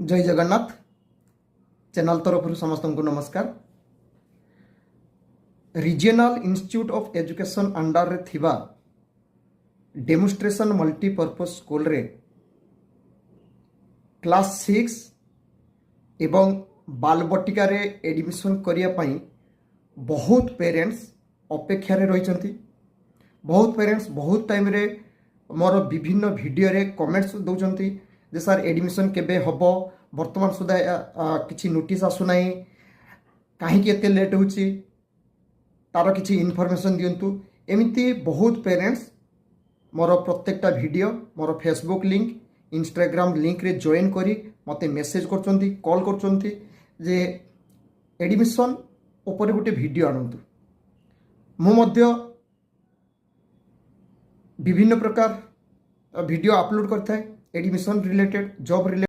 जय जगन्नाथ चैनल तरफ समस्त को नमस्कार। Regional institute of education under रे थिबा डेमोन्स्ट्रेशन मल्टीपर्पज स्कूल रे क्लास 6 एवं बालबटिका रे एडमिशन करिया पई बहुत पेरेंट्स अपेक्षा रे रहिसंती। बहुत पेरेंट्स बहुत टाइम रे मोर विभिन्न वीडियो रे कमेंट्स दउचंती जे सर एडमिशन केबे हबो, वर्तमान सुधा किछि नोटिस आसुना, कहीं एते लेट होची, तार किछि इनफॉरमेशन दियंतु। एमिति बहुत पेरेंट्स मोर प्रत्येकटा वीडियो मोर फेसबुक लिंक इंस्टाग्राम लिंक रे जॉइन करी मते मेसेज करचंती, कॉल करचंती जे एडमिशन ऊपर गोटे वीडियो आनंतु। मु मध्य विभिन्न प्रकार वीडियो अपलोड करता है एडमिशन रिलेटेड, जॉब रिलेटेड।